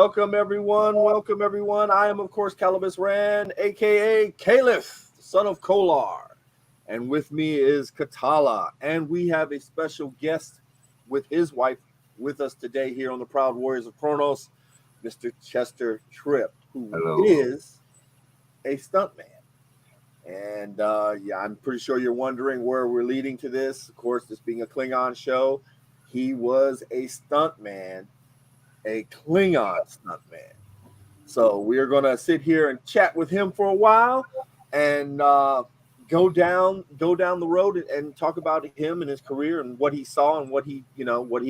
Welcome everyone. Welcome everyone. I am of course Calibus Rand, aka Caliph, son of Kolar, and with me is Katala, and we have a special guest with his wife with us today here on the Proud Warriors of Kronos, Mr. Chester Tripp, who Hello. is a stuntman. And yeah, I'm pretty sure you're wondering where we're leading to this. Of course, this being a Klingon show, he was a stuntman, a Klingon stuntman. So we are going to sit here and chat with him for a while, and go down the road and talk about him and his career and what he saw and what he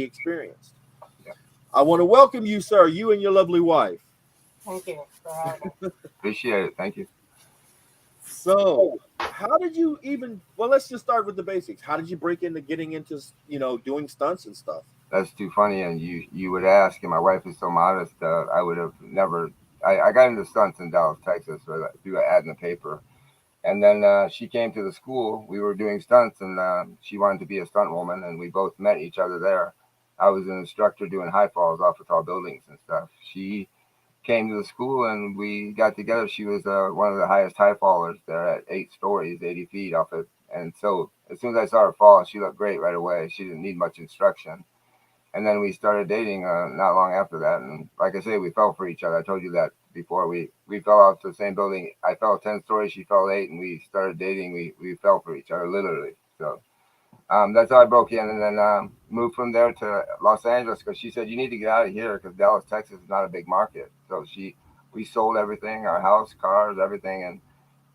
experienced. Yeah. I want to welcome you, sir, you and your lovely wife. Thank you for having me. Appreciate it. Thank you. So, how did you even? Well, let's just start with the basics. How did you break into getting into doing stunts and stuff? That's too funny. And you would ask, and my wife is so modest. I would have never. I got into stunts in Dallas, Texas, through an ad in the paper. And then she came to the school. We were doing stunts, and she wanted to be a stunt woman, and we both met each other there. I was an instructor doing high falls off of tall buildings and stuff. She came to the school, and we got together. She was one of the highest high fallers there at 8 stories, 80 feet off it. And so as soon as I saw her fall, she looked great right away. She didn't need much instruction. And then we started dating not long after that. And like I say, we fell for each other. I told you that before. We fell out the same building. I fell 10 stories, she fell 8, and we started dating. We fell for each other, literally. So that's how I broke in, and then moved from there to Los Angeles because she said, you need to get out of here because Dallas, Texas is not a big market. So we sold everything, our house, cars, everything, and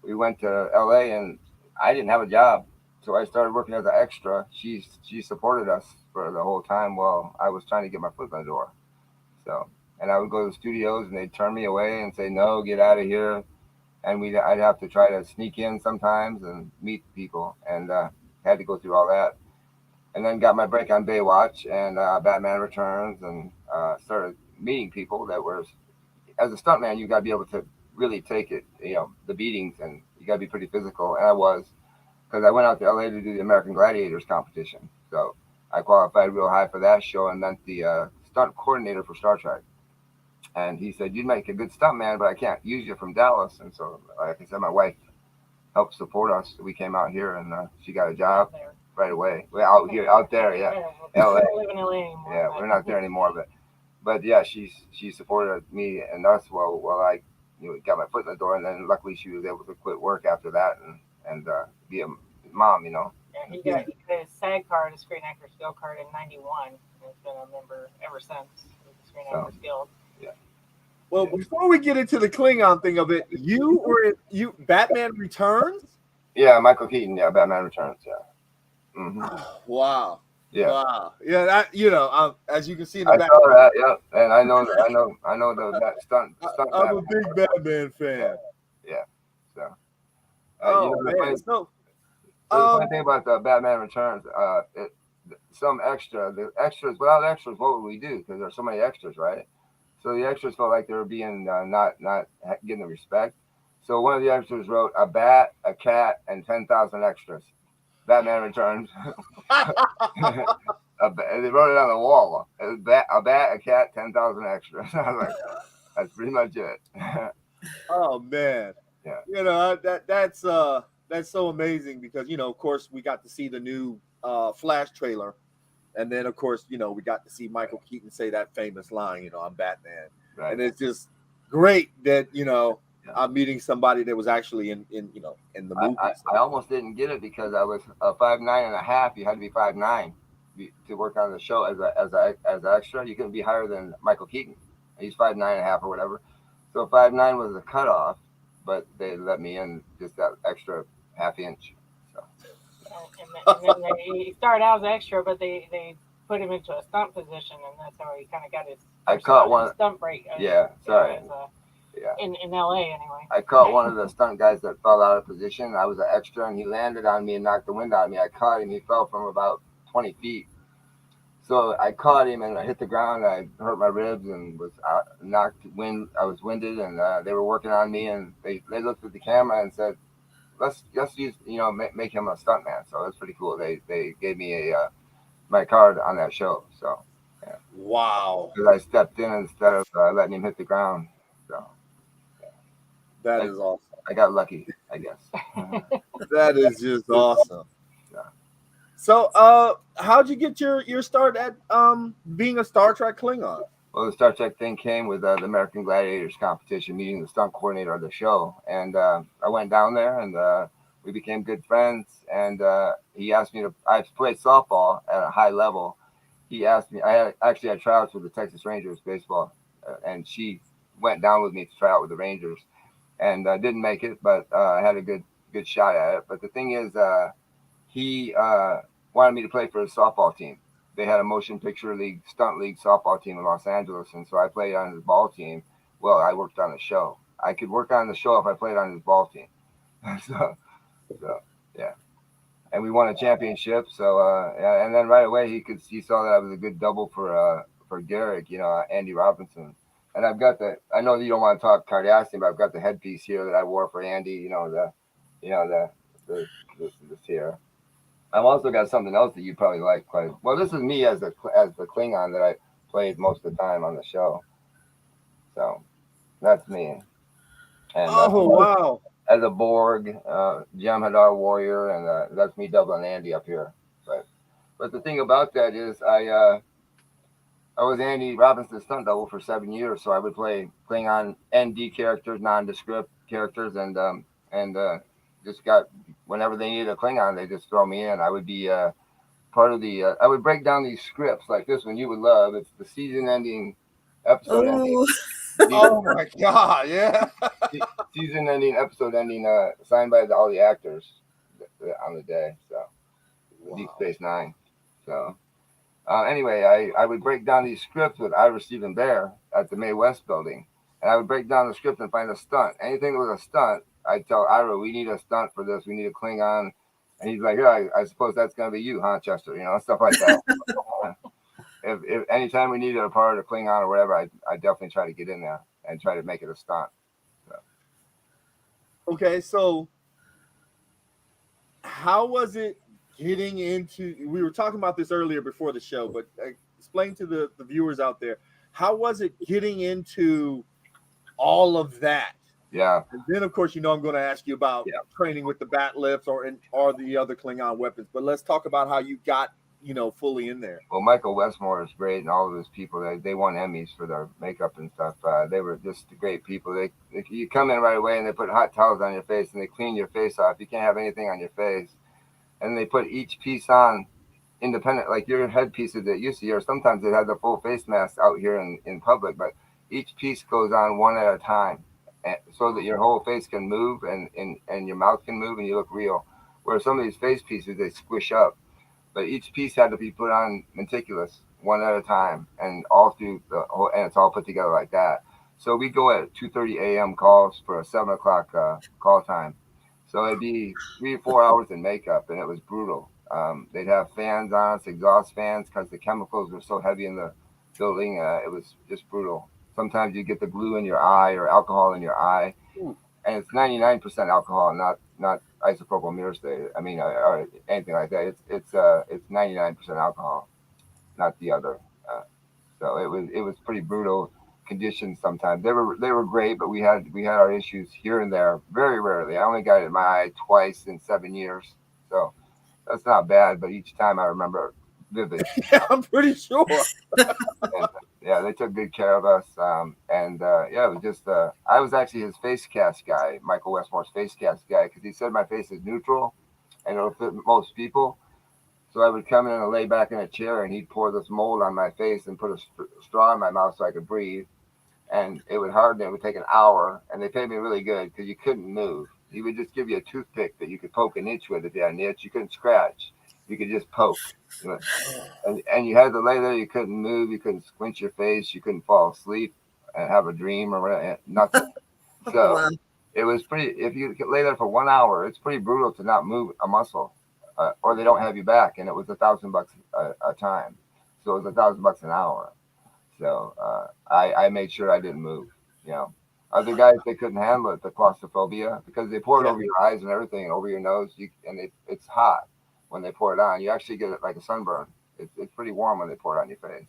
we went to LA, and I didn't have a job. So I started working as an extra. She supported us for the whole time while I was trying to get my foot in the door. So, and I would go to the studios and they'd turn me away and say, no, get out of here. And I'd have to try to sneak in sometimes and meet people, and had to go through all that. And then got my break on Baywatch and Batman Returns, and started meeting people that were, as a stuntman, you got to be able to really take it, the beatings, and you got to be pretty physical. And I was, because I went out to LA to do the American Gladiators competition. So I qualified real high for that show and met the stunt coordinator for Star Trek. And he said, you'd make a good stuntman, but I can't use you from Dallas. And so, like I said, my wife helped support us. We came out here, and she got a job Out there. right away. We're out here, out there, yeah. Yeah, LA. we don't live in LA anymore. Yeah, we're not there anymore, but yeah, she supported me and us while I got my foot in the door, and then luckily she was able to quit work after that and be a mom. Yeah, he got his SAG card, his Screen Actors Guild card in '91. He's been a member ever since of the Screen So Actors Guild. yeah, Well, before we get into the Klingon thing of it, you Batman Returns. yeah, Michael Keaton, yeah, Batman Returns, yeah. Wow. Yeah. Wow. Yeah, that as you can see in the I back, saw that, yeah, and I know that stunt I'm a Batman. big Batman Yeah, fan. yeah. So Oh the man. the funny Um thing about the Batman Returns, the extras, without extras, what would we do? Because there's so many extras, right? So the extras felt like they were being not getting the respect. So one of the extras wrote a bat, a cat, and 10,000 extras. Batman Returns. They wrote it on the wall. A bat, a cat, 10,000 extras. I was like, that's pretty much it. oh man. Yeah. That's so amazing because of course we got to see the new Flash trailer. And then, of course, we got to see Michael Keaton say that famous line, I'm Batman. Right. And it's just great that, Yeah. I'm meeting somebody that was actually in the movie. I almost didn't get it because I was 5'9.5". You had to be 5'9" to work on the show as an extra. You couldn't be higher than Michael Keaton. He's 5'9.5" or whatever. So 5'9" was the cutoff, but they let me in just that extra half inch. So. And then he started out as an extra, but they put him into a stunt position, and that's how he kind of got his stunt break. Yeah, sorry. Yeah. In LA, anyway. I caught one of the stunt guys that fell out of position. I was an extra, and he landed on me and knocked the wind out of me. I caught him. He fell from about 20 feet. So I caught him, and I hit the ground. I hurt my ribs and was I was winded, and they were working on me, and they looked at the camera and said, let's use make him a stuntman. So that's pretty cool. They gave me my card on that show. So Wow. Because I stepped in instead of letting him hit the ground. So That is awesome. I got lucky, I guess. That is just awesome. Yeah. So, how'd you get your start at being a Star Trek Klingon? Well, the Star Trek thing came with the American Gladiators competition, meeting the stunt coordinator of the show, and I went down there, and we became good friends. And he asked me to. I played softball at a high level. He asked me. I had tryouts with the Texas Rangers baseball, and she went down with me to try out with the Rangers, and didn't make it, but I had a good shot at it. But the thing is, he wanted me to play for his softball team. They had a motion picture league, stunt league softball team in Los Angeles, and so I played on his ball team. Well, I worked on the show. I could work on the show if I played on his ball team. so, so yeah, and we won a championship. So yeah, and then right away he saw that I was a good double for Garrick, Andy Robinson. And I've got I know you don't want to talk Cardassian, but I've got the headpiece here that I wore for Andy. You know this here. I've also got something else that you probably like quite well. This is me as the Klingon that I played most of the time on the show. So that's me. And Oh wow. as a Borg, Jem'Hadar warrior, and that's me doubling Andy up here. But the thing about that is I was Andy Robinson's stunt double for 7 years, so I would play Klingon ND characters, nondescript characters, and just got whenever they needed a Klingon, they just throw me in. I would be part of the. I would break down these scripts like this one you would love. It's the season ending, episode ending. Oh my God! Yeah. Season ending, episode ending, signed by all the actors on the day. So Wow. Deep Space Nine. So. Anyway, I would break down these scripts with Ira Stephen Bear at the Mae West building. And I would break down the script and find a stunt. Anything that was a stunt, I'd tell Ira, we need a stunt for this. We need a Klingon. And he's like, yeah, I suppose that's going to be you, huh, Chester? Stuff like that. if anytime we needed a part of Klingon or whatever, I definitely try to get in there and try to make it a stunt. So. Okay, so how was it getting into? We were talking about this earlier before the show, but explain to the viewers out there, how was it getting into all of that? Yeah. And then, of course, I'm going to ask you about training with the bat lifts or the other Klingon weapons. But let's talk about how you got, fully in there. Well, Michael Westmore is great, and all of his people, they won Emmys for their makeup and stuff. They were just great people. You come in right away, and they put hot towels on your face, and they clean your face off. You can't have anything on your face. And they put each piece on independent, like your headpieces that you see, or sometimes they have the full face mask out here in public, but each piece goes on one at a time, so that your whole face can move and your mouth can move and you look real. Where some of these face pieces, they squish up. But each piece had to be put on meticulous, one at a time, and all through the whole, and it's all put together like that. So we go at 2:30 a.m. calls for a 7 o'clock call time. So it'd be 3 or 4 hours in makeup, and it was brutal. They'd have fans on us, exhaust fans, because the chemicals were so heavy in the building. It was just brutal. Sometimes you get the glue in your eye or alcohol in your eye, and it's 99% alcohol, not isopropyl myrcete. I mean, or anything like that. It's 99% alcohol, not the other. So it was pretty brutal conditions. Sometimes they were great, but we had our issues here and there. Very rarely. I only got it in my eye twice in 7 years, so that's not bad. But each time I remember vivid. Yeah, I'm pretty sure. And, yeah, they took good care of us. And yeah, it was just I was actually his face cast guy, Michael Westmore's face cast guy, because he said my face is neutral and it'll fit most people. So I would come in and lay back in a chair, and he'd pour this mold on my face and put a straw in my mouth so I could breathe. And it would harden. It would take an hour, and they paid me really good because you couldn't move. He would just give you a toothpick that you could poke an itch with if you had an itch. You couldn't scratch. You could just poke. And you had to lay there. You couldn't move. You couldn't squint your face. You couldn't fall asleep and have a dream or whatever. Nothing. So Wow. it was pretty. If you could lay there for 1 hour, it's pretty brutal to not move a muscle, or they don't have you back. And it was $1,000 a time, so it was $1,000 an hour. So I made sure I didn't move. Other guys, they couldn't handle it, the claustrophobia, because they pour it over your eyes and everything, and over your nose. It's hot when they pour it on. You actually get it like a sunburn. It's pretty warm when they pour it on your face.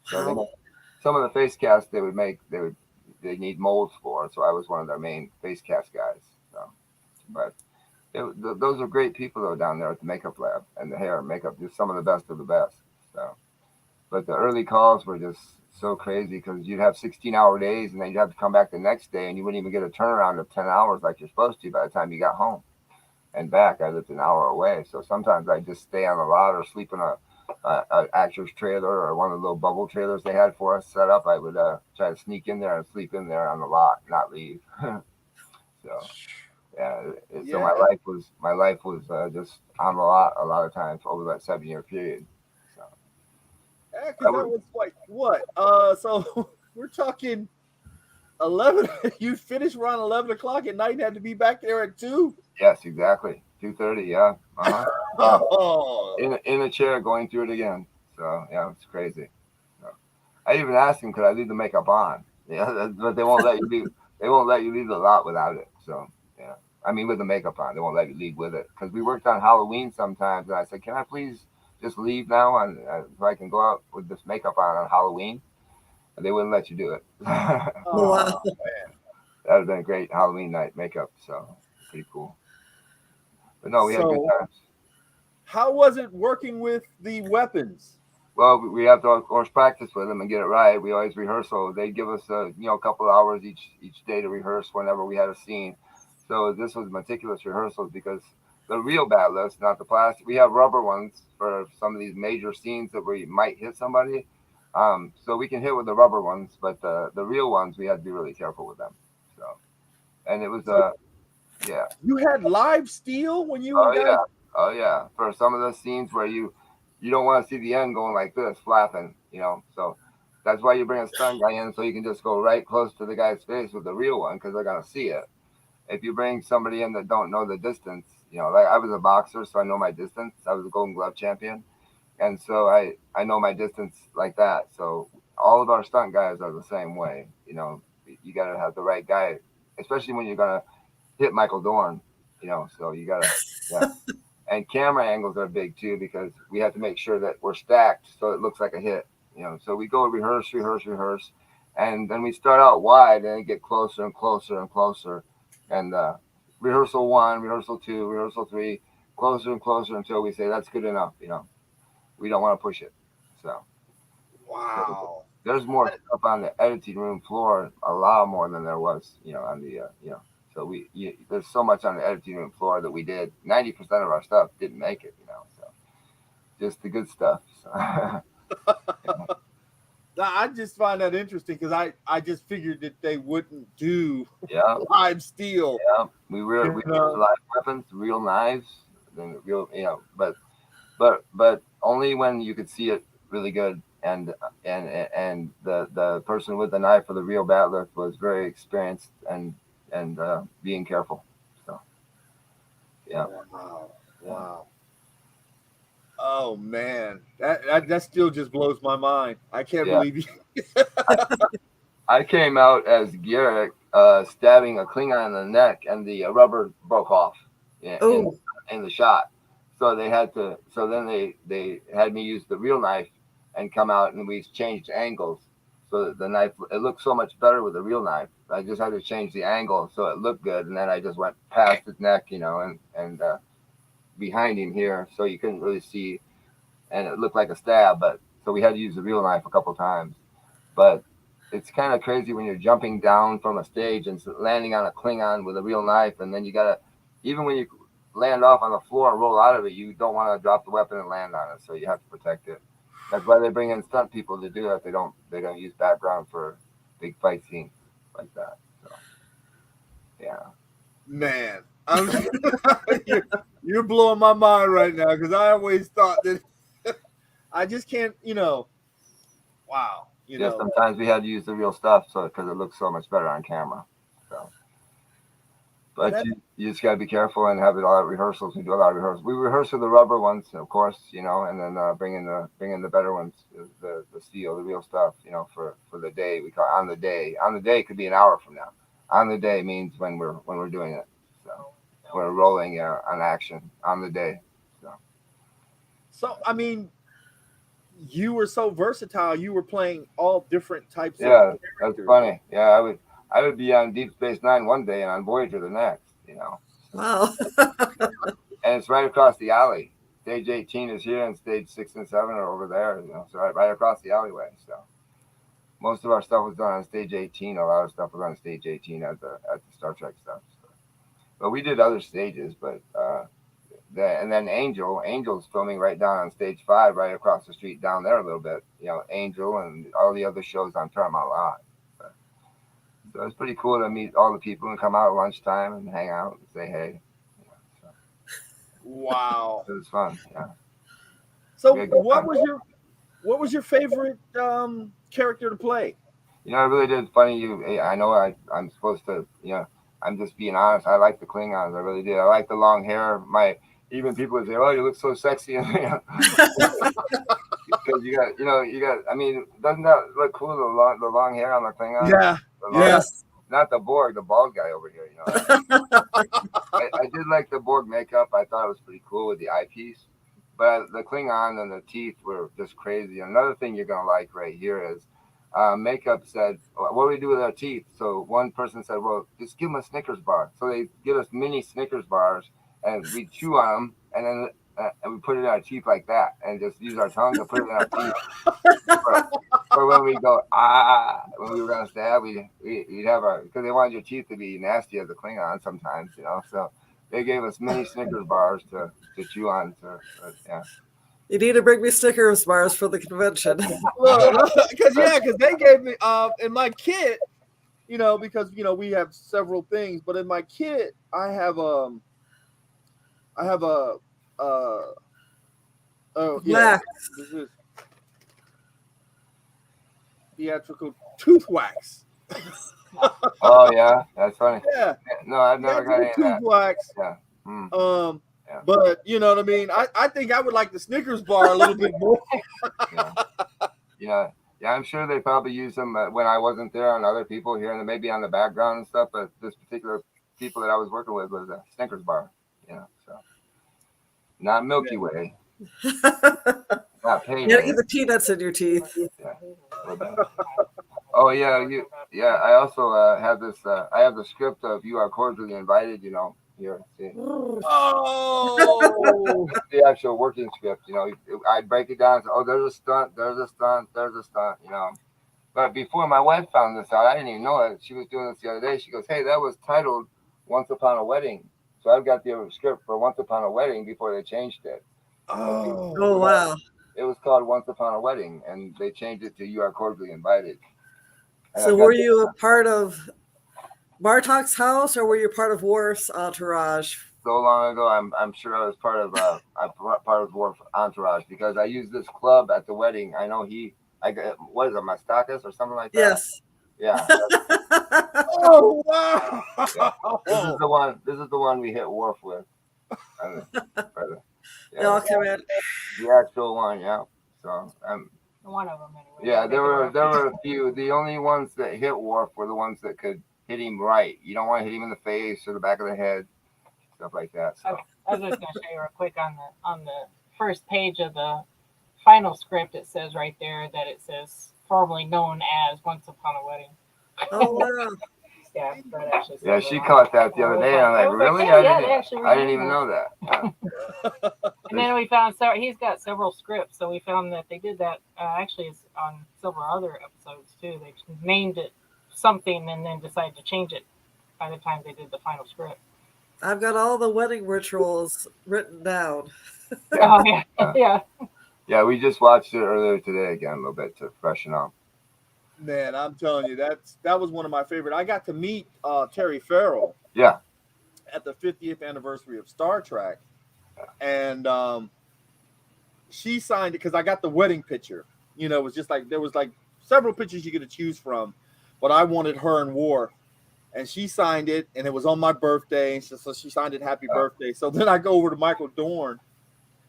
So some of the face casts they would make, they need molds for. So I was one of their main face cast guys. So, but those are great people though down there at the makeup lab and the hair and makeup, just some of the best of the best. So, but the early calls were just so crazy because you'd have 16-hour days and then you'd have to come back the next day and you wouldn't even get a turnaround of 10 hours like you're supposed to by the time you got home and back. I lived an hour away, so sometimes I'd just stay on the lot or sleep in a actor's trailer or one of the little bubble trailers they had for us set up. I would try to sneak in there and sleep in there on the lot, not leave. So yeah, so Yeah. my life was just on the lot a lot of times over that 7 year period. So Yeah, I because that would, was like what? So we're talking 11. You finished around 11 o'clock at night and had to be back there at 2. yes, exactly 2:30. Yeah, Oh, in a chair going through it again. So yeah, it's crazy. So, I even asked him, could I leave the makeup on? Yeah, but they won't let you leave. They won't let you leave the lot without it. So yeah, I mean with the makeup on, they won't let you leave with it because we worked on Halloween sometimes, and I said, can I please just leave now and so I can go out with this makeup on Halloween? And they wouldn't let you do it. That oh, Wow. would have been a great Halloween night makeup. So pretty cool. But no, we had good so times. how was it working with the weapons? Well, we have to of course practice with them and get it right. We always rehearsal. They give us a couple of hours each day to rehearse whenever we had a scene. So this was meticulous rehearsals because the real battlers, not the plastic. We have rubber ones for some of these major scenes that we might hit somebody. So we can hit with the rubber ones, but the real ones we had to be really careful with them. So and it was So yeah. you had live steel when you Oh guys. yeah, oh yeah. For some of the scenes where you don't want to see the end going like this, flapping, So that's why you bring a stunt guy in so you can just go right close to the guy's face with the real one because they're gonna see it. If you bring somebody in that don't know the distance, like I was a boxer, so I know my distance. I was a Golden Glove champion, and so I know my distance like that. So all of our stunt guys are the same way. You got to have the right guy, especially when you're gonna hit Michael Dorn. So you gotta yeah. And camera angles are big too because we have to make sure that we're stacked so it looks like a hit. So we go rehearse, rehearse, rehearse, and then we start out wide and get closer and closer and closer. And rehearsal 1, rehearsal 2, rehearsal 3, closer and closer until we say that's good enough. We don't want to push it. So Wow. there's more stuff on the editing room floor, a lot more than there was, on the. So there's so much on the editing room floor that we did. 90% of our stuff didn't make it, So just the good stuff. So, Now, I just find that interesting because I just figured that they wouldn't do yeah, live steel. yeah. We use live weapons, real knives, then real, but only when you could see it really good. And the person with the knife for the real battler was very experienced and being careful. So yeah, Wow. yeah, Wow. Oh man, that still just blows my mind. I can't yeah. believe you. I came out as Garrick stabbing a Klingon in the neck, and the rubber broke off in Oh, in the shot. So they had to. So then they had me use the real knife and come out, and we changed angles. So that the knife it looked so much better with the real knife. I just had to change the angle so it looked good, and then I just went past his neck, and behind him here, so you couldn't really see, and it looked like a stab. But so we had to use the real knife a couple times. But it's kind of crazy when you're jumping down from a stage and landing on a Klingon with a real knife, and then you gotta, even when you land off on the floor and roll out of it, you don't want to drop the weapon and land on it, so you have to protect it. That's why they bring in stunt people to do that. They don't use background for big fight scenes like that. So yeah, Man, I'm you're, you're blowing my mind right now because I always thought that I just can't. Wow. yeah. Sometimes we had to use the real stuff so because it looks so much better on camera. So. And But that's you just gotta be careful and have a lot of rehearsals. We do a lot of rehearsals. We rehearse with the rubber ones, of course, and then bring in the better ones, the steel, the real stuff, for the day. We call it on the day. On the day could be an hour from now. On the day means when we're doing it. So we're rolling on action on the day. So so. I mean, you were so versatile. You were playing all different types of Yeah, that's characters. funny. Yeah, I would be on Deep Space Nine one day and on Voyager the next. Wow. And it's right across the alley. Stage 18 is here, and stage 6 and 7 are over there. So right across the alleyway. So most of our stuff was done on stage 18. A lot of stuff was on stage 18 at the Star Trek stuff. So. But we did other stages. But and then Angel's filming right down on stage 5, right across the street down there a little bit. Angel and all the other shows on Paramount Live. So it's pretty cool to meet all the people and come out at lunchtime and hang out and say hey. Wow. It was fun. Yeah. So what was your favorite character to play? I really did. Funny, I know I'm supposed to. I'm just being honest. I like the Klingons. I really did. I like the long hair. Even people would say, "Oh, you look so sexy," because you got. I mean, doesn't that look cool? The long hair on the Klingons. Yeah. Yes. Not the Borg, the bald guy over here. I did like the Borg makeup. I thought it was pretty cool with the eyepiece. But the Klingon and the teeth were just crazy. Another thing you're gonna like right here is makeup said, "What do we do with our teeth?" So one person said, "Well, just give them a Snickers bar." So they give us mini Snickers bars, and we chew on them, and then and we put it in our teeth like that, and just use our tongue to put it in our teeth. Or when we go when we were gonna stab, we'd have because they wanted your teeth to be nasty as a Klingon sometimes, So they gave us mini Snickers bars to chew on. Yeah. You need to bring me Snickers bars for the convention. Because they gave me in my kit, because we have several things, but in my kit I have a Wax. This is theatrical tooth wax. Oh yeah, that's funny. Yeah. No, I've never got any of that. Tooth wax. Yeah. Yeah. But you know what I mean? I think I would like the Snickers bar a little bit more. Yeah, I'm sure they probably use them when I wasn't there on other people here and maybe on the background and stuff, but this particular people that I was working with was a Snickers bar, so not Milky Way. Not You gotta get the peanuts in your teeth. Yeah. Oh yeah, I also have this. I have the script of "You Are Cordially Invited." Here. See. Oh, the actual working script. I'd break it down. And say, oh, there's a stunt. There's a stunt. There's a stunt. But before my wife found this out, I didn't even know it. She was doing this the other day. She goes, "Hey, that was titled Once Upon a Wedding." So I've got the script for Once Upon a Wedding before they changed it. Oh wow. It was called Once Upon a Wedding, and they changed it to You Are Cordially Invited. And so were you a part of Bartok's house, or were you part of Worf's entourage? So long ago, I'm sure I was part of Worf's entourage because I used this club at the wedding. I know what is it, Mastakis or something like that? Yes. Yeah. Oh wow. Yeah. This is the one we hit Worf with. The actual one, yeah. So one of them anyway. Yeah, there were a few. The only ones that hit Worf were the ones that could hit him right. You don't want to hit him in the face or the back of the head, stuff like that. So. I was just going to show you real quick on the first page of the final script. It says right there that it says formerly known as Once Upon a Wedding. Oh wow. Yeah, she caught that the other day, and I'm like, really? I didn't even know that. Yeah. And then we found he's got several scripts, so we found that they did that. Actually, it's on several other episodes too. They named it something and then decided to change it by the time they did the final script. I've got all the wedding rituals written down. Oh yeah. Yeah, we just watched it earlier today again a little bit to freshen up. Man, I'm telling you, that was one of my favorite. I got to meet Terry Farrell. Yeah. At the 50th anniversary of Star Trek, and she signed it because I got the wedding picture. It was just like there was like several pictures you could choose from, but I wanted her and Worf, and she signed it, and it was on my birthday, and so she signed it "Happy Birthday." So then I go over to Michael Dorn,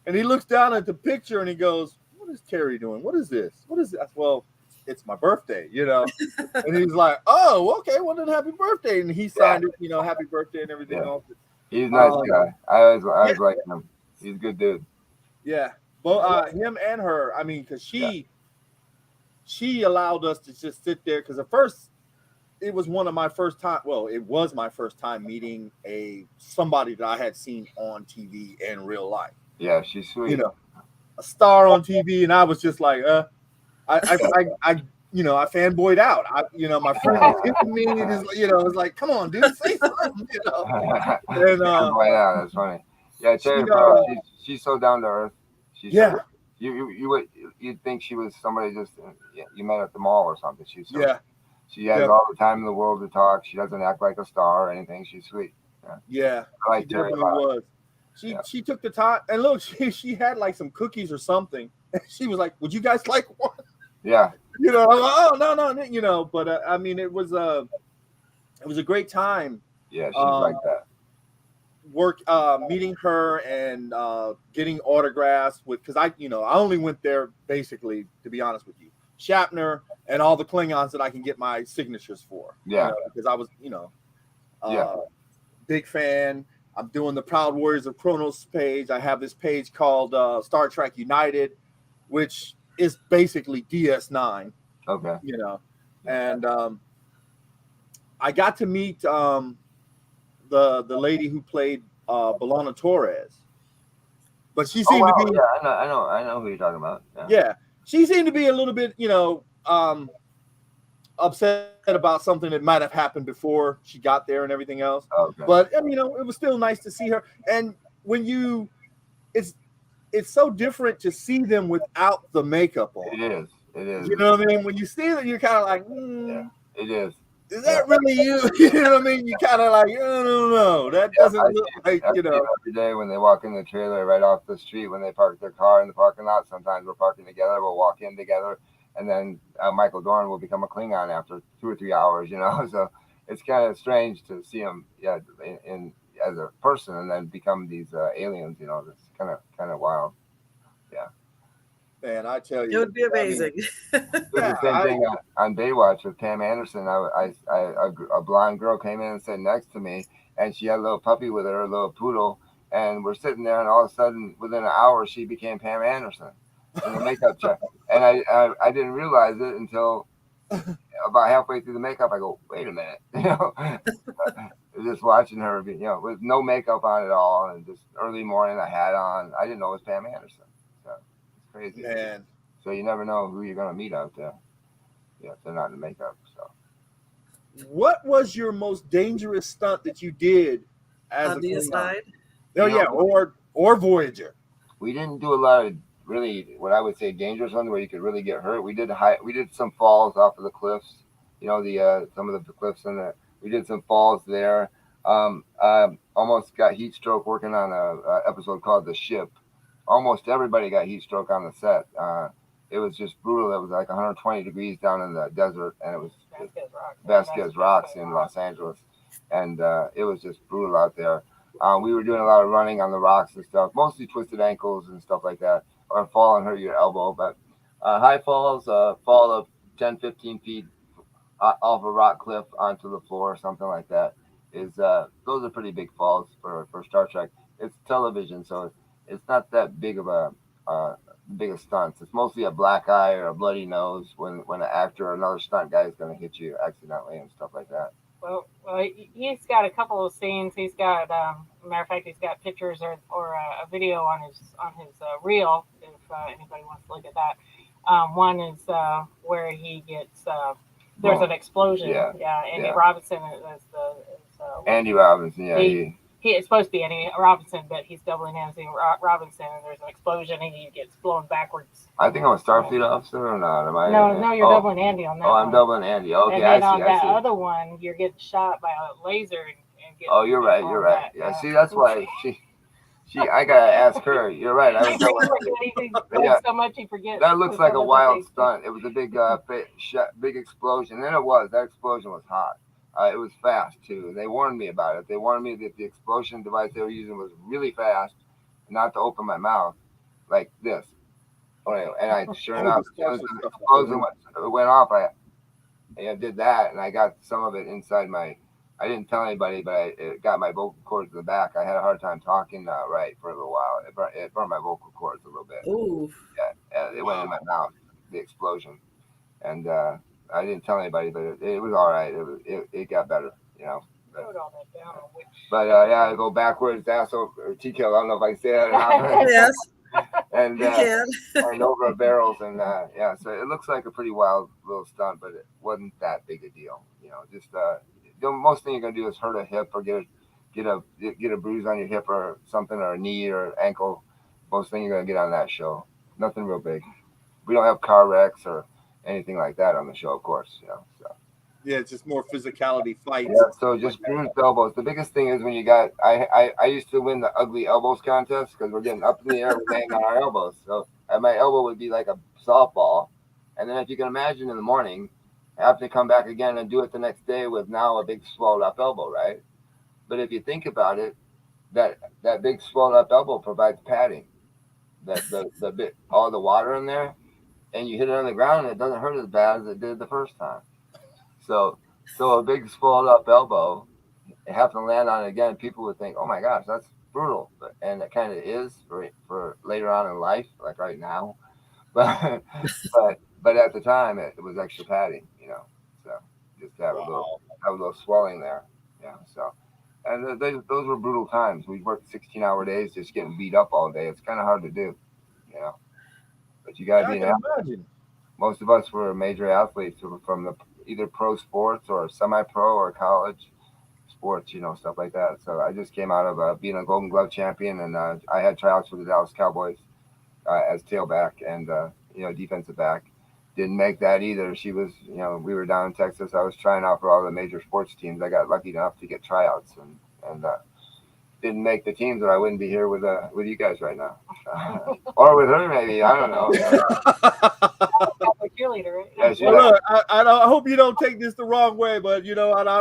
and he looks down at the picture and he goes, "What is Terry doing? What is this? What is this?" Well, it's my birthday, and he's like, "Oh, okay, well then happy birthday." And he signed it, "Happy birthday" and everything else. He's a nice guy. I always like him. He's a good dude. Yeah. But him and her, I mean, because Yeah. she allowed us to just sit there. Because at first, it was one of my first time. Well, it was my first time meeting somebody that I had seen on TV in real life. Yeah, she's You sweet. know, a star on TV, and I was just like, I fanboyed out. My friend was hitting me. It's like, come on, dude, say something. And Boy, yeah, that's funny. Yeah, she, Bro, she's so down to earth. She's so yeah, good. You'd think she was somebody just you met at the mall or something. yeah, She has yeah, all the time in the world to talk. She doesn't act like a star or anything. She's sweet. Yeah, yeah. I She like Terry a definitely lot. was. Yeah. She took the time, and look, she had like some cookies or something. She was like, "Would you guys like one?" Yeah, I'm like, oh no. But I mean, it was a great time. yeah, she's like that. Meeting her and getting autographs because I only went there basically, to be honest with you, Shatner and all the Klingons that I can get my signatures for. Yeah. Because I was big fan. I'm doing the Proud Warriors of Kronos page. I have this page called Star Trek United, which is basically DS9. Okay. And I got to meet the lady who played Belana Torres, but she seemed to be. Yeah, I know who you're talking about. Yeah, she seemed to be a little bit, upset about something that might have happened before she got there and everything else. Okay. But it was still nice to see her. And when it's so different to see them without the makeup on. It is. You know what I mean? When you see them, you're kind of like, yeah, it is. Is that really you? You know what I mean? You kind of like, I don't know. That doesn't look like, every day when they walk in the trailer right off the street, when they park their car in the parking lot, sometimes we're parking together, we'll walk in together, and then Michael Dorn will become a Klingon after 2 or 3 hours, So it's kind of strange to see him, in as a person, and then become these aliens. It's kind of wild. Yeah. Man, I tell you, it would be amazing. It was the same thing on Baywatch with Pam Anderson. A blonde girl came in and sat next to me, and she had a little puppy with her, a little poodle, and we're sitting there, and all of a sudden, within an hour, she became Pam Anderson in the makeup check, and I didn't realize it until about halfway through the makeup. I go, wait a minute, just watching her, with no makeup on at all, and just early morning, a hat on. I didn't know it was Pam Anderson. So it's crazy, man. So you never know who you're gonna meet out there. Yeah, if they're not in makeup. So, what was your most dangerous stunt that you did as on DS9? Oh yeah, or Voyager. We didn't do a lot of really what I would say dangerous ones where you could really get hurt. We did some falls off of the cliffs. Some of the cliffs we did some falls there. Almost got heat stroke working on a episode called The Ship. Almost everybody got heat stroke on the set. It was just brutal. It was like 120 degrees down in the desert, and it was Vasquez Rocks in Los Angeles, and it was just brutal out there. We were doing a lot of running on the rocks and stuff, mostly twisted ankles and stuff like that, or fall and hurt your elbow. But high falls, fall of 10, 15 feet off a rock cliff onto the floor or something like that, those are pretty big falls for Star Trek. It's television, so it's not that big of a biggest stunts. It's mostly a black eye or a bloody nose when an actor or another stunt guy is going to hit you accidentally and stuff like that. Well, he's got a couple of scenes. He's got, matter of fact, he's got pictures or a video on his reel. If anybody wants to look at that, one is where he gets there's an explosion. Yeah. Andy Robinson is Andy Robinson. Yeah, he is supposed to be Andy Robinson, but he's doubling Andy Robinson, and there's an explosion, and he gets blown backwards. I think I'm a Starfleet officer or not? Am I? No, you're doubling Andy on that. Oh, I'm doubling Andy. Okay, and then I see. On that other one, you're getting shot by a laser and getting. Oh, you're right. Yeah, see, that's why I gotta ask her. You're right. I was so much he forgets. That looks like a wild stunt. It was a big, big explosion. And that explosion was hot. It was fast too. They warned me about it. They warned me that the explosion device they were using was really fast, not to open my mouth like this. And I sure enough, as soon as the explosion went off, I did that, and I got some of it inside my I didn't tell anybody, but it got my vocal cords in the back. I had a hard time talking right for a little while. It burned my vocal cords a little bit. Ooh. Yeah, it went in my mouth, the explosion. And I didn't tell anybody, but it was all right. It got better, you know. Wrote all that down. But yeah, I go backwards, asshole, or TKL. I don't know if I can say that or not. Yes, And you can. and over barrels, and yeah, so it looks like a pretty wild little stunt, but it wasn't that big a deal, you know. Just the most thing you're gonna do is hurt a hip or get a bruise on your hip or something, or a knee or ankle. Most thing you're gonna get on that show. Nothing real big. We don't have car wrecks or anything like that on the show, of course, you know. So. Yeah, it's just more physicality fights. Yeah, so just bruised elbows. The biggest thing is when you got, I used to win the ugly elbows contest because we're getting up in the air, we're laying on our elbows. So my elbow would be like a softball. And then if you can imagine in the morning, I have to come back again and do it the next day with now a big swelled up elbow, right? But if you think about it, that big swelled up elbow provides padding. That the bit all the water in there, and you hit it on the ground and it doesn't hurt as bad as it did the first time. So a big swelled up elbow, have to land on it again, people would think, "Oh my gosh, that's brutal," and it kind of is for later on in life, like right now. But but at the time, it was extra padding, you know. So just to have a little swelling there, yeah. So and those were brutal times. We worked 16-hour days, just getting beat up all day. It's kind of hard to do, you know. But you got to I be an can athlete. imagine. Most of us were major athletes from the either pro sports or semi-pro or college sports, you know, stuff like that. So I just came out of being a Golden Glove champion, and I had tryouts for the Dallas Cowboys as tailback and defensive back. Didn't make that either. She was, we were down in Texas. I was trying out for all the major sports teams. I got lucky enough to get tryouts and didn't make the teams, or I wouldn't be here with you guys right now, or with her maybe. I don't know. Cheerleader, right? Yeah, Well, look, I hope you don't take this the wrong way, but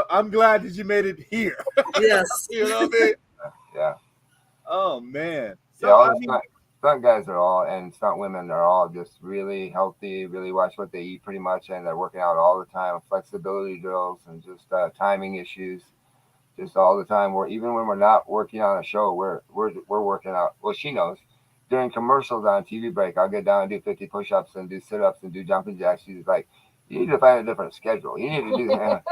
I'm glad that you made it here. Yes. You know what I mean? Yeah. Oh man. So Yeah, all I the mean, stunt guys are all, and stunt women are all just really healthy, really watch what they eat pretty much, and they're working out all the time, flexibility drills and just timing issues, just all the time. Even when we're not working on a show, we're working out. Well, she knows. During commercials on TV break, I'll get down and do 50 push-ups and do sit-ups and do jumping jacks. She's like, "You need to find a different schedule. You need to do that."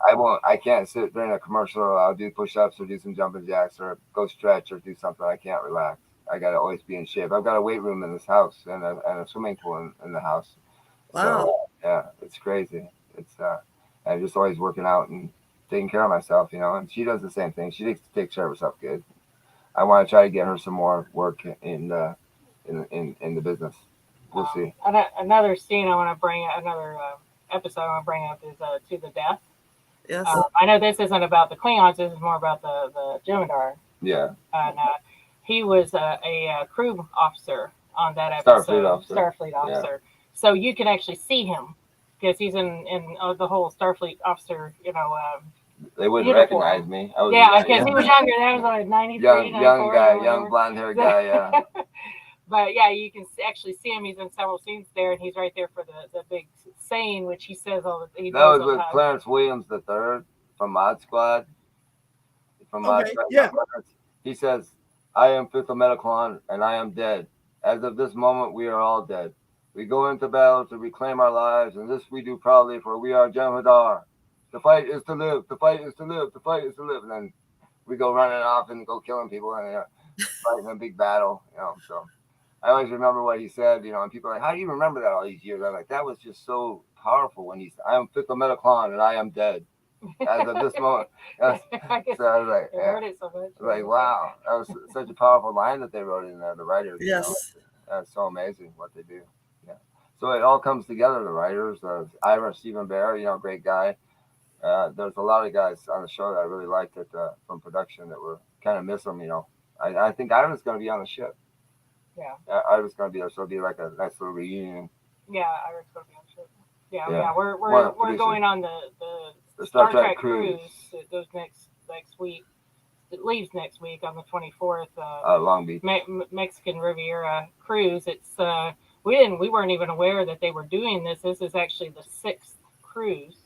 I won't. I can't sit during a commercial. I'll do push-ups or do some jumping jacks or go stretch or do something. I can't relax. I gotta always be in shape. I've got a weight room in this house and a swimming pool in the house. Wow. So yeah, it's crazy. It's I'm just always working out and taking care of myself, and she does the same thing. She takes care of herself good. I want to try to get her some more work in the business. We'll see. Another scene I want to bring, another episode I want to bring up is To the Death. Yes. I know this isn't about the Klingons. This is more about the Jem'Hadar. Yeah. And he was a crew officer on that episode. Starfleet officer. Yeah. So you can actually see him because he's in the whole Starfleet officer, they wouldn't uniform. recognize me. Because he was younger. That was like 93, young guy, young blonde-haired guy, yeah. But yeah, you can actually see him. He's in several scenes there, and he's right there for the big saying, which he says all the. That was with Clarence Williams III from Mod Squad. Yeah. He says, "I am Fifth Metaclon, and I am dead. As of this moment, we are all dead. We go into battle to reclaim our lives, and this we do proudly, for we are Jem'Hadar. The fight is to live. The fight is to live. The fight is to live." And then we go running off and go killing people and fighting a big battle. So I always remember what he said. And people are like, "How do you remember that all these years?" I'm like, that was just so powerful when he said, "I am Fifth Metaclon, and I am dead. As of this moment." So I was like, heard it so much. Like, wow, that was such a powerful line that they wrote in there. The writers. Yes. That's so amazing what they do. Yeah. So it all comes together. The writers, Ira Stephen Bear, great guy. There's a lot of guys on the show that I really liked from production that were kind of miss them. I think Ira's going to be on the ship. Yeah. Ira's going to be there, so it'll be like a nice little reunion. Yeah, Ira's going to be on the ship. Yeah. We're going on the Star Trek cruise. It goes next week. It leaves next week on the 24th. Long Beach. Mexican Riviera cruise. It's we weren't even aware that they were doing this. This is actually the 6th cruise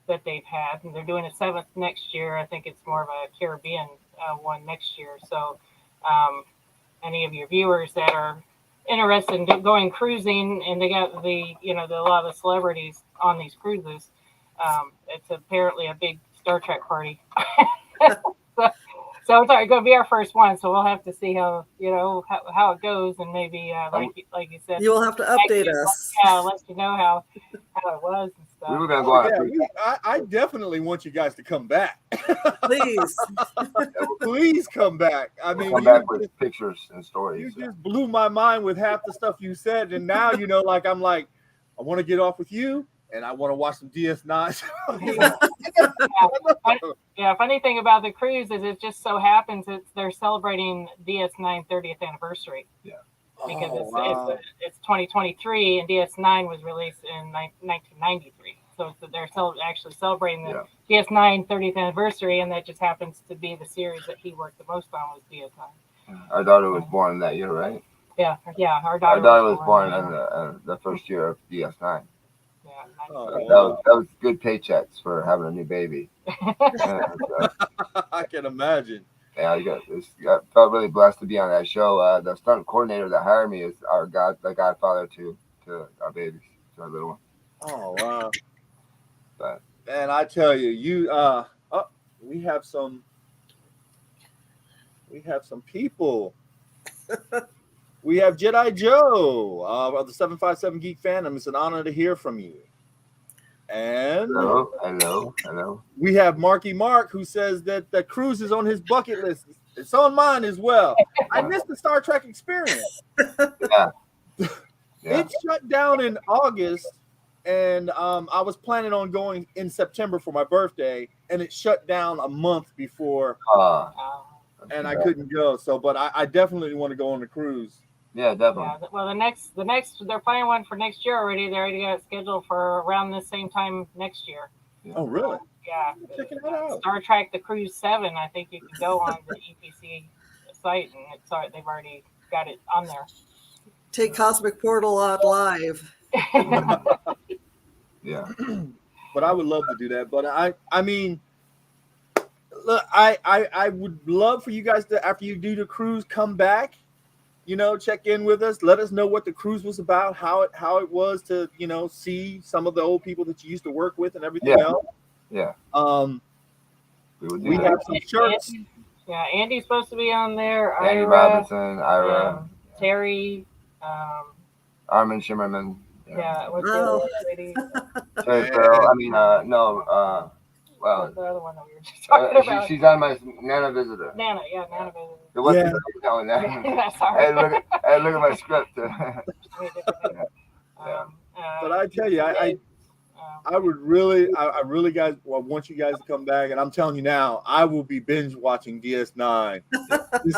that they've had, and they're doing a 7th next year. I think it's more of a Caribbean one next year. So, any of your viewers that are interested in going cruising, and they got a lot of the celebrities on these cruises. It's apparently a big Star Trek party. So it's going to be our first one. So we'll have to see how how it goes, and maybe like you said, You will have to update us. Yeah, let you know how it was and stuff. We were gonna go on. I definitely want you guys to come back. Please. Please come back. I mean, come back with pictures and stories. You just blew my mind with half the stuff you said, and now I'm like, I want to get off with you, and I want to watch some DS9. Yeah, funny thing about the cruise is it just so happens they're celebrating DS9 30th anniversary. Yeah. Because it's 2023 and DS9 was released in 1993. So they're actually celebrating the DS9 30th anniversary, and that just happens to be the series that he worked the most on was DS9. Our daughter was born that year, right? Yeah, our daughter was born in the first year of DS9. Yeah, that was good paychecks for having a new baby. I can imagine. Yeah, I felt really blessed to be on that show. The stunt coordinator that hired me is the godfather to our babies, to our little one. Oh wow! But and I tell you, we have some people. We have Jedi Joe of the 757 Geek Fandom. It's an honor to hear from you. And hello. We have Marky Mark, who says that the cruise is on his bucket list. It's on mine as well. I missed the Star Trek experience. Yeah. It shut down in August, and I was planning on going in September for my birthday, and it shut down a month before, and I couldn't go. So, but I definitely want to go on the cruise. Yeah, definitely. Yeah, well, the next they're planning one for next year already. They already got it scheduled for around the same time next year. Yeah. Oh, really? Yeah. Checking it out. Star Trek: The Cruise 7. I think you can go on the EPC site, and they've already got it on there. Take Cosmic Portal out live. Yeah. But I would love to do that. But I mean, look, I would love for you guys to, after you do the cruise, come back. Check in with us. Let us know what the cruise was about, how it was to, see some of the old people that you used to work with and everything else. Yeah. We have some shirts. Yeah, Andy's supposed to be on there. Andy Robinson, Ira, Terry, Armin Shimmerman. Yeah, what's the other lady? Terry Farrell. I mean, no. What's the other one that we were just talking about? She's on my Nana Visitor. Nana Visitor. What's the name that? Yeah, sorry. I look at my script. But I tell you, I would really, guys, want you guys to come back, and I'm telling you now, I will be binge watching DS9. and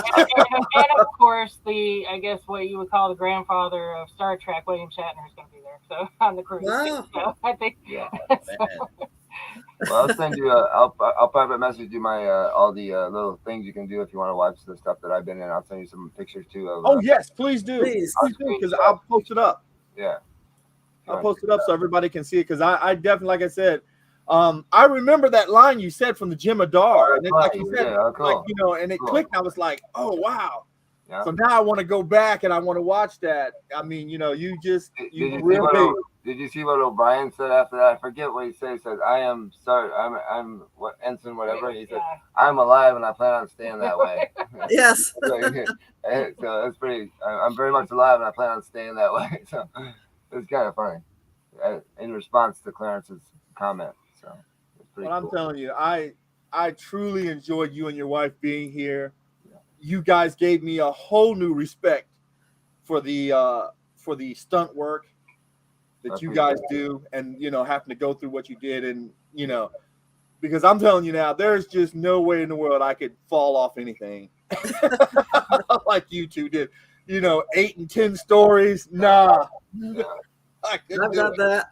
of course, I guess what you would call the grandfather of Star Trek, William Shatner, is going to be there. So on the cruise. Wow. So I think. Yeah. Well, I'll send you. I'll private message you my all the little things you can do if you want to watch the stuff that I've been in. I'll send you some pictures too. Of, yes, please do. Please do, because I'll post it up. Yeah. I'll post it up so everybody can see it, because I definitely, like I said, I remember that line you said from the Jim Adar, and like you said, and it clicked. And I was like, oh wow. Yeah. So now I want to go back and I want to watch that. I mean, Did you see what O'Brien said after that? I forget what he said. He said, "I am sorry. I'm what ensign whatever." He said, "I'm alive and I plan on staying that way." Yes. So that's pretty. I'm very much alive and I plan on staying that way. So it's kind of funny in response to Clarence's comment. So it's pretty. Well, cool. I'm telling you, I truly enjoyed you and your wife being here. Yeah. You guys gave me a whole new respect for the stunt work that you guys do, and having to go through what you did, and because I'm telling you now, there's just no way in the world I could fall off anything like you two did. 8 and 10 stories. Nah. I've got that.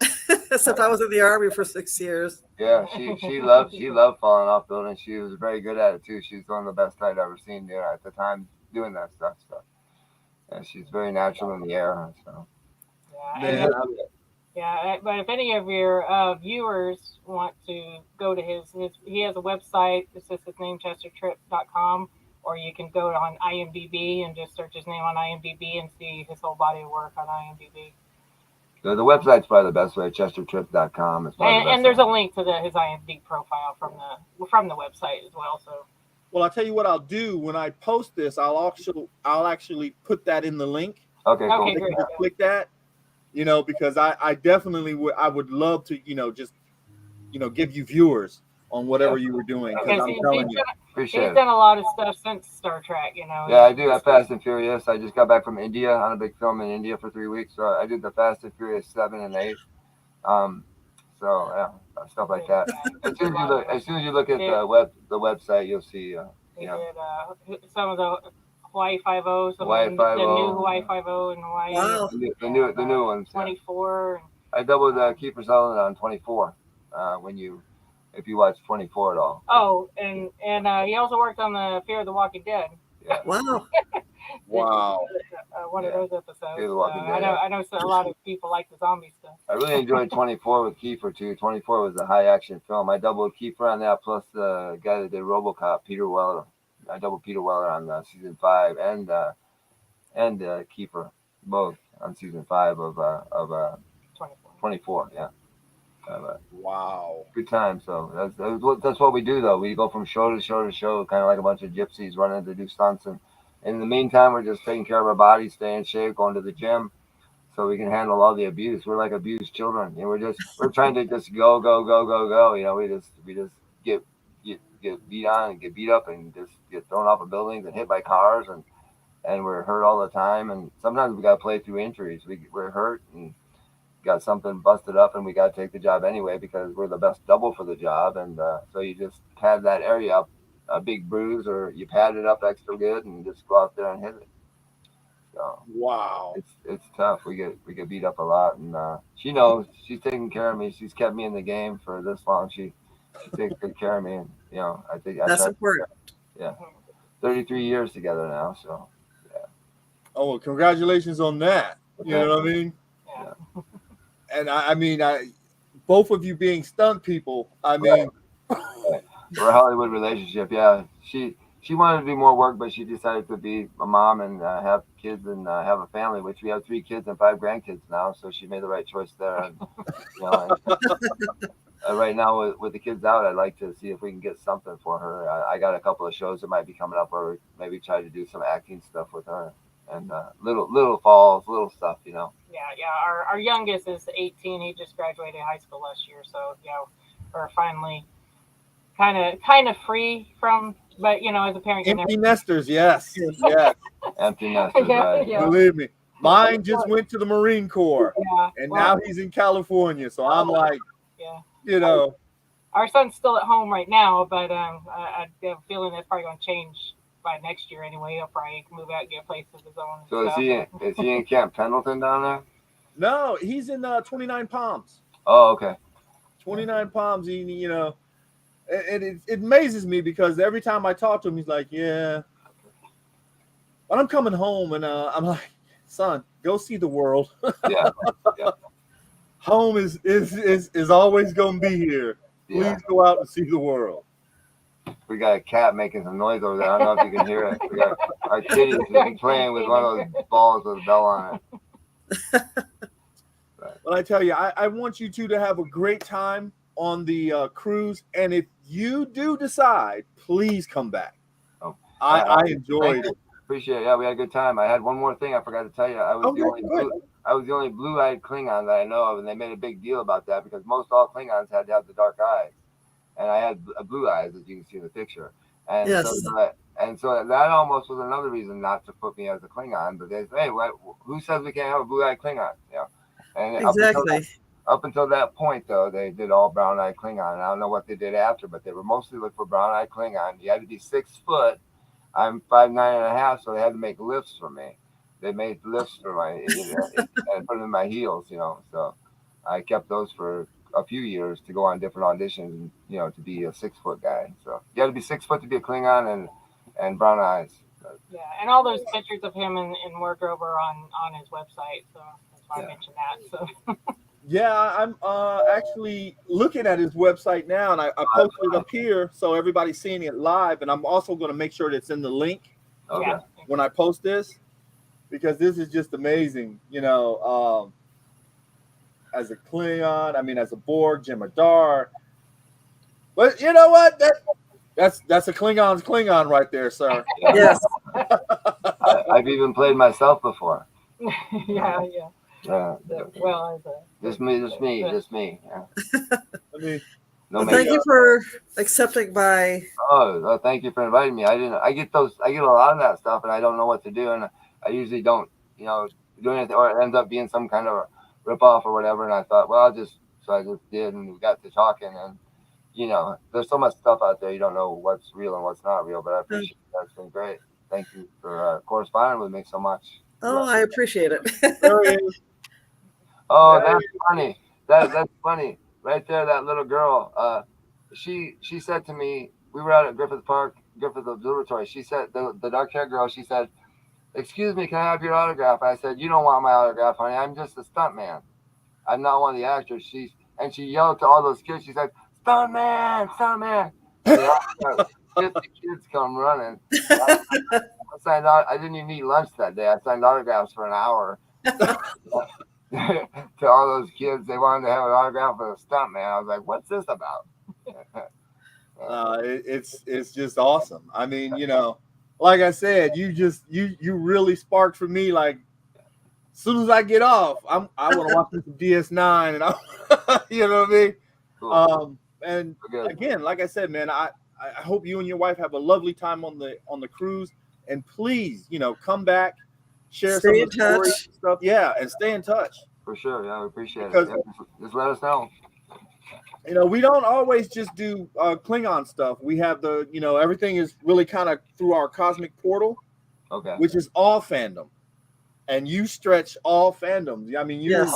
Except I was in the Army for 6 years. Yeah, she loved falling off buildings. She was very good at it too. She's one of the best I'd ever seen there at the time doing that stuff. And she's very natural in the air. So. Yeah. Yeah, but if any of your viewers want to go to he has a website. It's just his name, chestertripp.com, or you can go on IMDb and just search his name on IMDb and see his whole body of work on IMDb. The website's probably the best way. ChesterTripp.com is probably the best And there's way. a link to his IMDb profile from the website as well. So Well, I'll tell you what I'll do when I post this. I'll actually put that in the link. Okay, cool. okay, They great. can just click that, because I definitely would love to, just, give you viewers on whatever you were doing, because Because I'm telling you. Appreciate he's it. done a lot of stuff since Star Trek. Yeah, I do. I Fast and Furious. I just got back from India on a big film in India for 3 weeks. So I did the Fast and Furious 7 and 8. So yeah, stuff like that. As soon as you look at the website, you'll see. He Yeah, did some of the Hawaii 5-0, some Hawaii of the new 5-0. Hawaii 5-0 and Hawaii Wow. the new ones. Yeah. 24. I doubled Kiefer Sutherland on 24. If you watch 24 at all. Oh, and he also worked on the Fear of the Walking Dead. Yeah. Wow. Wow. One of those episodes. Fear the Walking Dead, I know a lot of people like the zombie stuff. I really enjoyed 24 with Kiefer too. 24 was a high action film. I doubled Kiefer on that, plus the guy that did RoboCop, Peter Weller. I doubled Peter Weller on season 5 and Kiefer both on season 5 of 24. 24. Yeah. Wow. Good time. So that's what we do though. We go from show to show to show, kind of like a bunch of gypsies running to do stunts, and in the meantime, we're just taking care of our bodies, staying in shape, going to the gym, so we can handle all the abuse. We're like abused children. We're trying to just go go go go go. We just get beat on and get beat up and just get thrown off of buildings and hit by cars, and we're hurt all the time. And sometimes we got to play through injuries. We're hurt and got something busted up, and we got to take the job anyway because we're the best double for the job. And so you just pad that area up, a big bruise, or you pad it up extra good and just go out there and hit it. So Wow. it's tough. We get beat up a lot, and she knows. She's taking care of me. She's kept me in the game for this long. She takes good care of me, and I think I That's tried. important. Yeah, 33 years together now. So Oh, well, congratulations on that. You know what I mean? Yeah. And I mean, both of you being stunt people, I mean, we're a Hollywood relationship. Yeah, she wanted to do more work, but she decided to be a mom and have kids and have a family, which we have 3 kids and 5 grandkids now. So she made the right choice there. And, right now with the kids out, I'd like to see if we can get something for her. I got a couple of shows that might be coming up where we maybe try to do some acting stuff with her and little falls, little stuff. Yeah. Our youngest is 18. He just graduated high school last year, so we're finally kind of free from. But as a parent, you empty nesters, yes. Empty nesters, right? Yeah. Believe me, mine just went to the Marine Corps, and well, now he's in California. So I'm like, yeah. Our son's still at home right now, but I have a feeling that's probably going to change by next year anyway. He'll probably move out and get a place of his own. So is he in Camp Pendleton down there? No, he's in 29 Palms. Oh, okay. 29 Palms. It amazes me because every time I talk to him, he's like, "Yeah, but I'm coming home," and I'm like, "Son, go see the world." Yeah. Home is always gonna be here. Please go out and see the world. We got a cat making some noise over there. I don't know if you can hear it. We got our kitties playing with one of those balls with a bell on it. Well, I tell you, I want you two to have a great time on the cruise, and if you do decide, please come back. Oh, I enjoyed it. Appreciate it. Yeah, we had a good time. I had one more thing I forgot to tell you. I was the only blue-eyed Klingon that I know of, and they made a big deal about that because most all Klingons had to have the dark eyes, and I had blue eyes, as you can see in the picture. And Yes. so that almost was another reason not to put me as a Klingon. But they say, hey, who says we can't have a blue-eyed Klingon? And Exactly. up until that point, though, they did all brown-eyed Klingon. And I don't know what they did after, but they were mostly looking for brown-eyed Klingon. You had to be 6 foot. I'm 5'9.5", so they had to make lifts for me. They made lifts for my, and put them in my heels, So I kept those for a few years to go on different auditions, to be a 6 foot guy. So you had to be 6 foot to be a Klingon and brown eyes. Yeah, and all those pictures of him in wardrobe are on his website, so that's why I mentioned that. So Yeah, I'm actually looking at his website now, and I posted it up here so everybody's seeing it live. And I'm also going to make sure that it's in the link Okay. Yeah. when I post this, because this is just amazing. As a Klingon, I mean, as a Borg, Jemadar. But you know what? That's a Klingon's Klingon right there, sir. Yeah. Yes. I've even played myself before. Yeah. Yeah. Well, as a Just me. Yeah. I mean, No Well, makeup. thank you for accepting my. Oh, thank you for inviting me. I get a lot of that stuff, and I don't know what to do, and I usually don't, do anything, or it ends up being some kind of rip off or whatever. And I thought, well, so I just did, and we got to talking, and there's so much stuff out there you don't know what's real and what's not real. But I appreciate it. That's been great. Thank you for corresponding with me so much. Oh, I appreciate it. there he is. Oh, There that's funny. That's funny. Right there, that little girl. She said to me, we were out at Griffith Observatory. She said, the dark haired girl. She said, "Excuse me, can I have your autograph?" I said, "You don't want my autograph, honey. I'm just a stunt man. I'm not one of the actors." She yelled to all those kids. She said, "Stunt man, stunt man!" And 50 kids come running. I signed out. I didn't even eat lunch that day. I signed autographs for an hour. To all those kids, they wanted to have an autograph with a stunt man. I was like, "What's this about?" It's just awesome. I mean, like I said, you really sparked for me. Like, as soon as I get off, I want to watch some DS9, and you know what I mean. Cool. And Good. again, like I said, man, I hope you and your wife have a lovely time on the cruise, and please, come back, share Stay some in of the stories touch. and stuff. Yeah, and stay in touch. For sure, yeah, we appreciate Because it. Yeah, just let us know. we don't always just do Klingon stuff. We have everything is really kind of through our cosmic portal, Okay. which is all fandom, and you stretch all fandoms. I mean, Yes.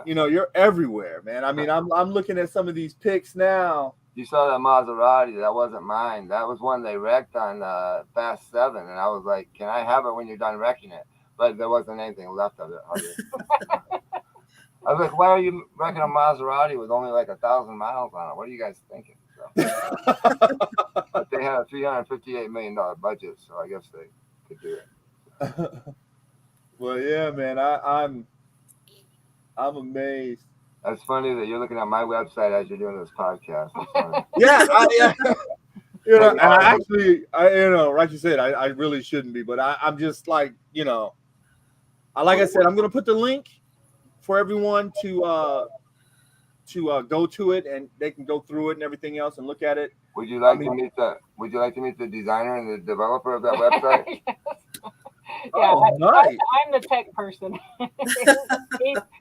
you're everywhere, man. I mean, I'm looking at some of these pics now. You saw that Maserati? That wasn't mine. That was one they wrecked on Fast 7, and I was like, "Can I have it when you're done wrecking it?" But there wasn't anything left of it. I was like, "Why are you wrecking a Maserati with only like 1,000 miles on it? What are you guys thinking?" So, but they had a $358 million budget, so I guess they could do it. Well, yeah, man, I'm amazed. That's funny that you're looking at my website as you're doing this podcast. Yeah, and I actually, like you said, I really shouldn't be, but I'm just like, like I said, I'm gonna put the link for everyone to go to it, and they can go through it and everything else and look at it. Would you like to meet the designer and the developer of that website? Oh, nice. I'm the tech person.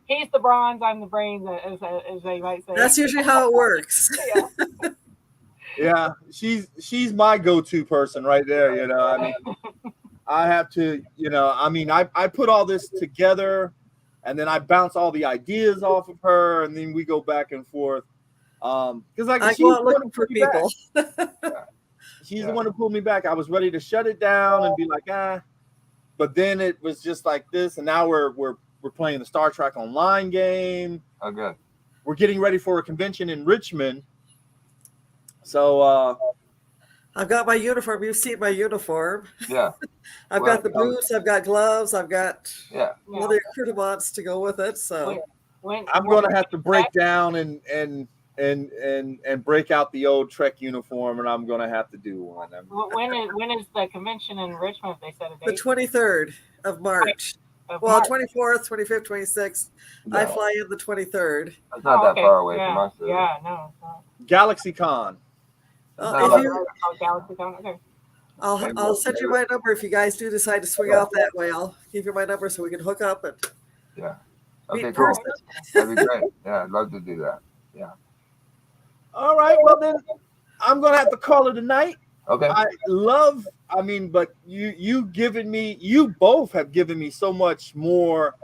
he's the bronze. I'm the brains, as they might say. That's usually how it works. Yeah. Yeah, she's my go-to person right there. I mean, I have to, I mean, I put all this together, and then I bounce all the ideas off of her, and then we go back and forth. Because like I she's go the out one looking who for pulled me back. people. She's the one who pulled me back. I was ready to shut it down and be like, but then it was just like this, and now we're playing the Star Trek Online game. Oh, good. We're getting ready for a convention in Richmond. So I've got my uniform. You've seen my uniform. Yeah. I've got the boots. I've got gloves. I've got all the accoutrements to go with it. So I'm going to have to break down and break out the old Trek uniform, and I'm going to have to do one. When is the convention in Richmond? They said a date. The 23rd of March. Well, 24th, 25th, 26th. I fly in the 23rd. It's not that far away from us. Yeah, no, it's not. GalaxyCon. GalaxyCon. Okay. I'll send you my number if you guys do decide to swing out that way. I'll give you my number so we can hook up and Okay, cool. That'd be great. Yeah, I'd love to do that. Yeah. All right. Well, then I'm going to have to call it a night. Okay. But you both have given me so much more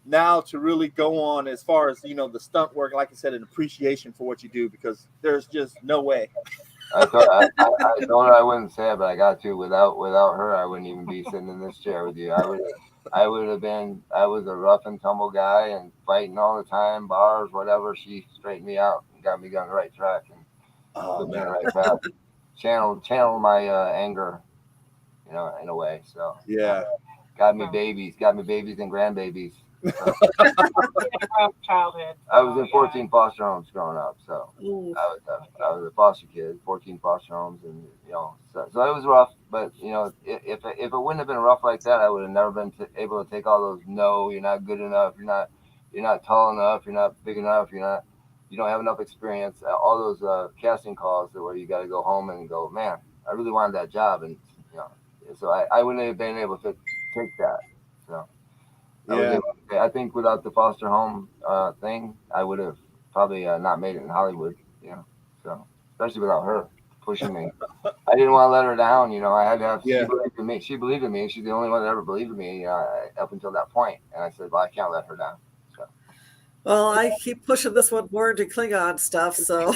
now to really go on as far as, the stunt work, like I said, an appreciation for what you do, because there's just no way I told her I wouldn't say it, but I got to. Without her, I wouldn't even be sitting in this chair with you. I would have been. I was a rough and tumble guy and fighting all the time, bars, whatever. She straightened me out and got me on the right track and put me on the right path. Channel my anger, in a way. So Yeah. got me babies and grandbabies. So, Childhood. I was in 14 foster homes growing up, so Ooh. I was a foster kid, 14 foster homes, and so it was rough. But if it wouldn't have been rough like that, I would have never been able to take all those. No, you're not good enough. You're not tall enough. You're not big enough. You don't have enough experience. All those casting calls where you got to go home and go, man, I really wanted that job, and so I wouldn't have been able to take that. So. Yeah. I think without the foster home thing, I would have probably not made it in Hollywood. So especially without her pushing me, I didn't want to let her down. I had to have. Yeah. She believed in me. She believed in me. She's the only one that ever believed in me. Up until that point, and I said, "Well, I can't let her down." So. Well, I keep pushing this one more into Klingon stuff, so.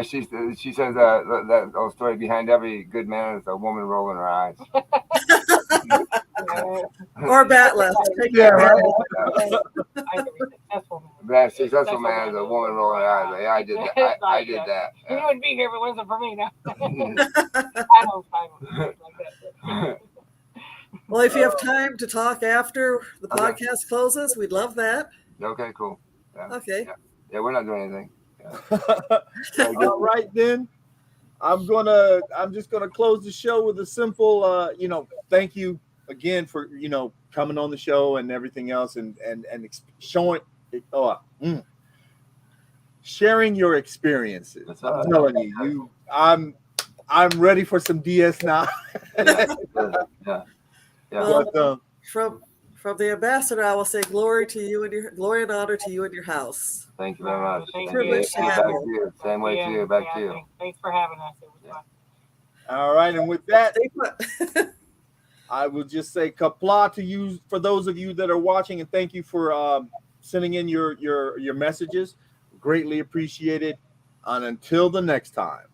She says that old story, behind every good man is a woman rolling her eyes. Or Batless. Yeah, right. Successful man is a woman rolling her eyes. Yeah, I did that. I did that. You wouldn't be here if it wasn't for me now. I don't like that. Well, if you have time to talk after the podcast closes, we'd love that. Okay, cool. Yeah. Okay. Yeah, we're not doing anything. All right, then. I'm just gonna close the show with a simple, thank you again for coming on the show and everything else, and showing, sharing your experiences. I'm telling you, I'm ready for some DS now. Yeah. Well, from the ambassador, I will say glory and honor to you and your house. Thank you very much. Privilege to have you. Same way to you. Back to you. Thanks for having us. It was fun. All right, and with that, I will just say kapla to you for those of you that are watching, and thank you for sending in your messages. Greatly appreciated. And until the next time.